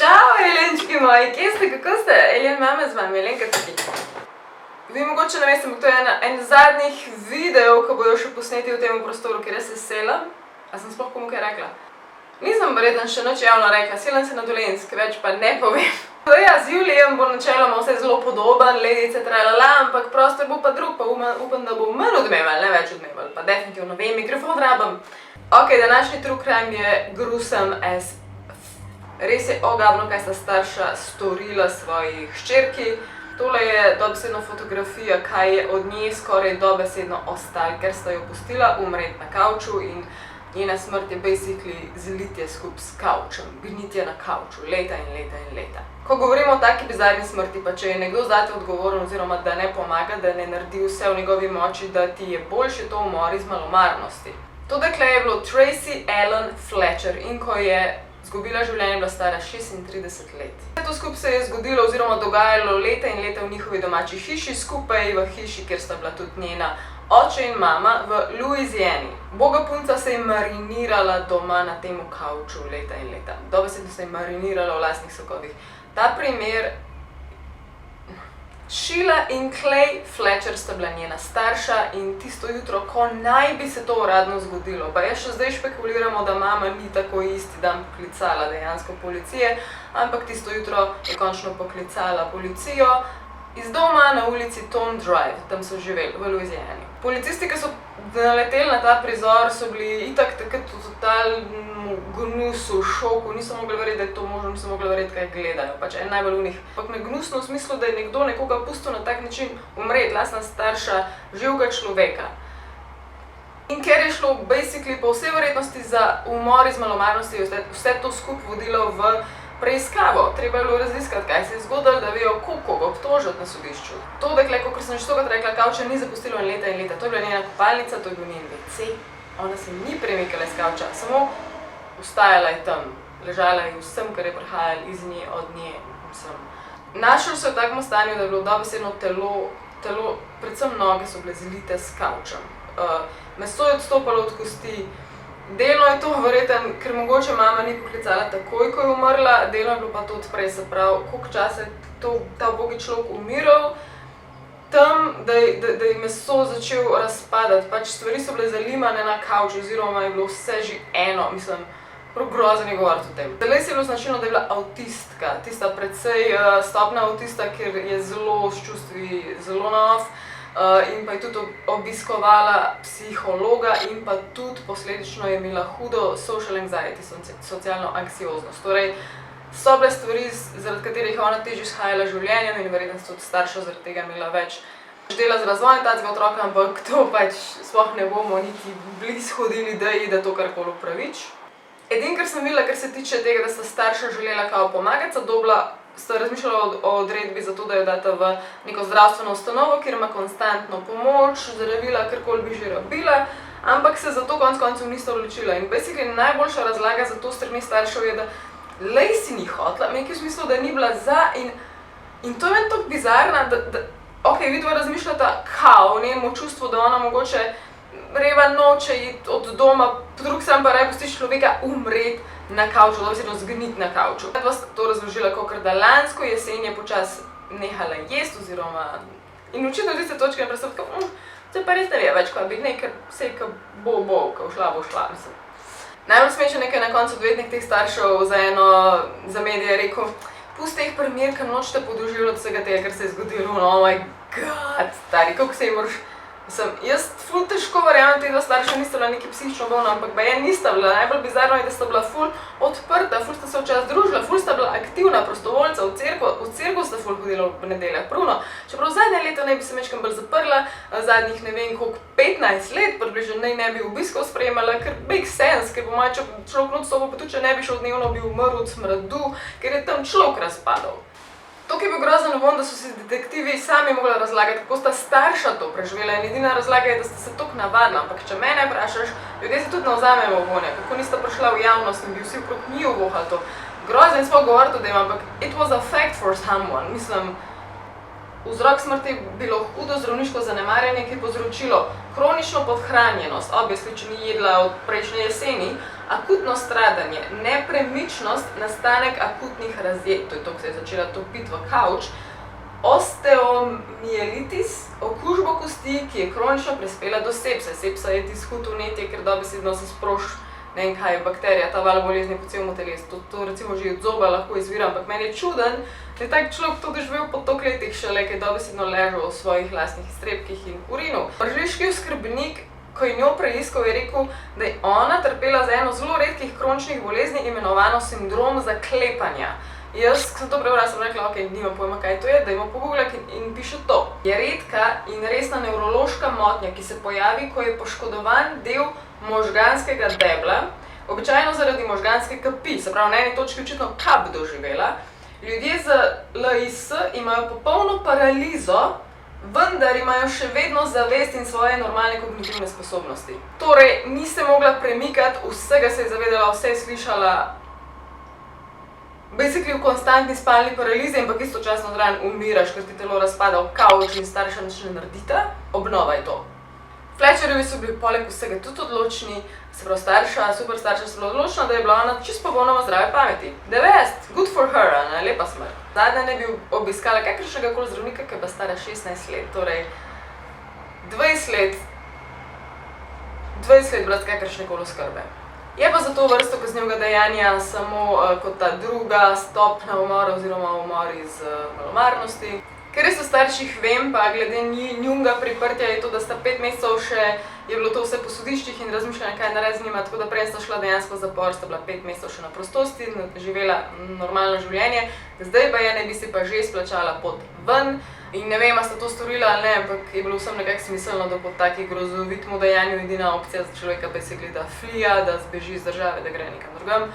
Čau, Elenčki moji, kje ste, kako ste? Elen mama z vami, Elenka tukaj. Vi mogoče ne veste, ampak to je en zadnjih videov, ko bojo še posneti v tem prostoru, kjer jaz se selam. A sem sploh komu kaj rekla? Nisem verjetno še nič javno rekla, selam se na Dolenjsk, več pa ne povem. Ja, z Julijem bo načeloma vse zelo podoben, ledice, tralala, ampak prostor bo pa drug, pa upam, da bo manj odmeval, ne več odmeval, pa definitivno vem, mikrofon rabam. Ok, današnji true crime je gruesome as res je ogabno, kaj sta starša storila svoji hčerki. Tole je dobesedno fotografija, kaj je od nje skoraj dobesedno ostalo, ker sta jo pustila umreti na kavču in njena smrt je basically zlitje skupaj s kavčem, gnitje na kavču, leta in leta in leta. Ko govorimo o taki bizarni smrti, pa če je nekdo zate odgovoren oziroma da ne pomaga, da ne naredi vse v njegovi moči, da ti je boljše to umor iz malomarnosti. To dekle je bilo Tracy Ellen Fletcher in ko je izgubila življenje, bila stara 36 let. To skupaj se je zgodilo oziroma dogajalo leta in leta v njihovi domači hiši, skupaj v hiši, kjer sta bila tudi njena oče in mama v Louisiani. Boga punca se je marinirala doma na temu kavču leta in leta. Dobesedno se je marinirala v lastnih sokovih. Ta primer Sheila in Clay Fletcher sta bila njena starša in tisto jutro, ko naj bi se to uradno zgodilo, pa jaz še zdaj špekuliramo, da mama ni tako isti dan poklicala dejansko policije, ampak tisto jutro je končno poklicala policijo iz doma na ulici Tom Drive, tam so živeli v Louisiani. Policisti, ki so naleteli na ta prizor, so bili itak takrat v totalnem gnusu, šoku, niso mogli verjeti, da je to možno, niso mogli verjeti, kaj gledajo, pač en najbolj unih. Ampak me gnusno v smislu, da je nekdo nekoga pustil na tak način umreti, lastna starša, živega človeka. In ker je šlo basically po vsej verjetnosti za umor iz malomarnosti, je vse to skupaj vodilo v preiskavo. Treba je bilo raziskati, kaj se je zgodilo, da vejo, koga obtožiti na sodišču. To dekle, kot sem že stokrat rekla, kavča ni zapustilo leta in leta. To je bila njena kopalnica, to je bil njen WC. Ona se ni premikala iz kavča, samo ostajala je tam. Ležala je vsem, kar je prihajalo iz nje, od nje, vsem. Našel se v takem stanju, da je bilo dobesedno telo, predvsem noge so bile zlite s kavčem. Meso je odstopalo od kosti. Delno je to verjetno, ker mogoče mama ni poklicala takoj, ko je umrla, delno je bilo pa to odprej, se pravi, koliko časa je ta ubogi človek umiral, tam, da je meso začel razpadati, pač stvari so bile zalimane na kavč, oziroma je bilo vse že eno, mislim, prav grozen je govoriti o tem. Zdaj se je bilo značilno, da je bila avtistka, tista precej stopna avtista, ker je zelo s čustvi, zelo na off, in pa je tudi obiskovala psihologa in pa tudi posledično je imela hudo social anxiety, socialno anksioznost. Torej, so bile stvari, zaradi katerih je ona težje shajala življenjem in verjetno so tudi starša zaradi tega imela več dela z razvojem tacega otroka, ampak to pač sploh ne bomo niti blizu hodili, da to karkoli upravič. Edino, kar sem videla, kar se tiče tega, da sta starša želela kao pomagati, sta razmišljala o odredbi za to, da jo data v neko zdravstveno ustanovo, kjer ima konstantno pomoč, zdravila, karkoli bi že rabila, ampak se za to konec koncev nista odločila. In basically najboljša razlaga za to strani staršev je, da Lacey ni hotela, nekaj v smislu, da ni bila za in to je meni tako bizarna, da ok, vidva razmišljata kao o njenemu čustvu, da ona mogoče reva noče iti od doma, po drugi strani pa raje pustiš človeka umreti na kavču, dobesedno zgniti na kavču. Dva sta to razložila, kakor da lansko jesen je počasi nehala jesti oziroma in očitno tiste točke naprej so tako, se pa res ne ve več, kaj bi nekaj, vsej, ko bo, ko bo šla, mislim. Najbolj smešno nekaj na koncu odvetnik teh staršev za medije rekel, pusti teh primer, ker nočete podoživljati vsega tega, kar se je zgodilo, oh my god, stari, kako se ji moraš. Jaz ful težko verjamem, te dva starša nista bila neki psihično bolna, ampak baje nista bila. Najbolj bizarno je, da sta bila ful odprta, ful sta se včasih družila, ful sta bila aktivna, prostovoljca, v cerkev sta ful hodila v nedeljah, pravno. Čeprav zadnje leto naj bi se mečkam bolj zaprla, zadnjih ne vem koliko, 15 let približno ne bi obiskov sprejemala, ker make sense, ker bo malo človek noč stopil, pa tudi če ne bi šel dnevno, bi umrl od smradu, ker je tam človek razpadal. To, ki je bil grozen von, da so si detektivi sami mogli razlagati, kako sta starša to preživela in edina razlaga je, da sta se toliko navadila, ampak če mene vprašaš, ljudje se tudi ne vzamejo vonja, kako nista prišla v javnost in bi vsi okrog njiju vohali to. Grozen smo govoriti o tem, ampak it was a fact for someone, mislim, vzrok smrti je bilo hudo zdravniško zanemarjanje, ki je povzročilo kronično podhranjenost, obviously, če ni jedla od prejšnje jeseni, akutno stradanje, nepremičnost, nastanek akutnih razjed, to je to, ko se je začela topiti v kavč, osteomielitis, okužbo kosti, ki je kronično prispela do sepse. Sepsa je tisto hud vnetje, ker dobesedno se sproši, ne vem kaj je bakterija, ta val bolezni po celem telesu. To recimo že od zoba lahko izvira, ampak meni je čuden, da je tak človek to doživel po toliko letih šele, ki je dobesedno ležal v svojih lastnih iztrebkih in urinu. Vrhniški oskrbnik, ko je njo preiskal, je rekel, da je ona trpela za eno zelo redkih kroničnih bolezni, imenovano sindrom zaklepanja. Jaz sem to prebrala, sem rekla, ok, nimam pojma, kaj to je, dajmo pogooglati in piše to. Je redka in resna nevrološka motnja, ki se pojavi, ko je poškodovan del možganskega debla, običajno zaradi možganske kapi, se pravi, na eni točki očitno kap doživela. Ljudje z LIS imajo popolno paralizo, vendar imajo še vedno zavest in svoje normalne kognitivne sposobnosti. Torej, ni se mogla premikati, vsega se je zavedala, vse je slišala, basically v konstantni spalni paralizi, ampak istočasno zraven umiraš, ker ti telo razpada v kavč in starša nič ne naredita. Obnova je to. Fletcherjevi so bili poleg vsega tudi odločni, se pravi starša, super starša so bila odločna, da je bila ona čisto popolnoma zdrave pameti. The best, good for her, ne, lepa smrt. Zadnja ne bi obiskala kakršnega koli zdravnika, ki je bila stara 16 let, torej 20 let brez kakršne koli oskrbe. Je pa za to vrsto kaznivega dejanja samo kot ta druga stopnja umora oziroma umor iz malomarnosti. Ker res o starših vem, pa glede njunega priprtja je to, da sta 5 mesecev še, je bilo to vse po sodiščih in razmišljala, kaj narediti z njima, tako da prej sta šla dejansko v zapor, sta bila 5 mesecev še na prostosti, živela normalno življenje, zdaj pa je ne bi si pa že izplačala pot ven. In ne vem, a sta to storila ali ne, ampak je bilo vsem nekako smiselno, da po takih grozovitmu dejanju edina opcija za človeka basically da flija, da zbeži iz države, da gre nekam drugam.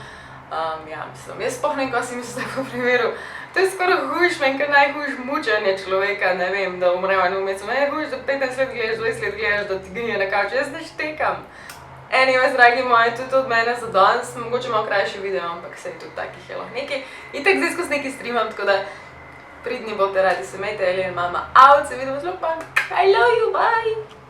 Jaz sploh ne vem, kaj si mislim v takem primeru. To je skoraj hujš, meni kar najhujš mučenje človeka, ne vem, da umreva na umecu. Meni je hujš, da 15 let gledaš, 20 let gledaš, da ti gnije na kavču, jaz ne štekam. Anyways, dragi moji, to je to od mene za danes, mogoče malo krajši video, ampak sej tudi takih je lahko nekaj. Itak zdaj skozi nekaj streamam, tako da pridni bote, radi se imejte, Alien Mama out, se vidimo zelo pa. I love you, bye!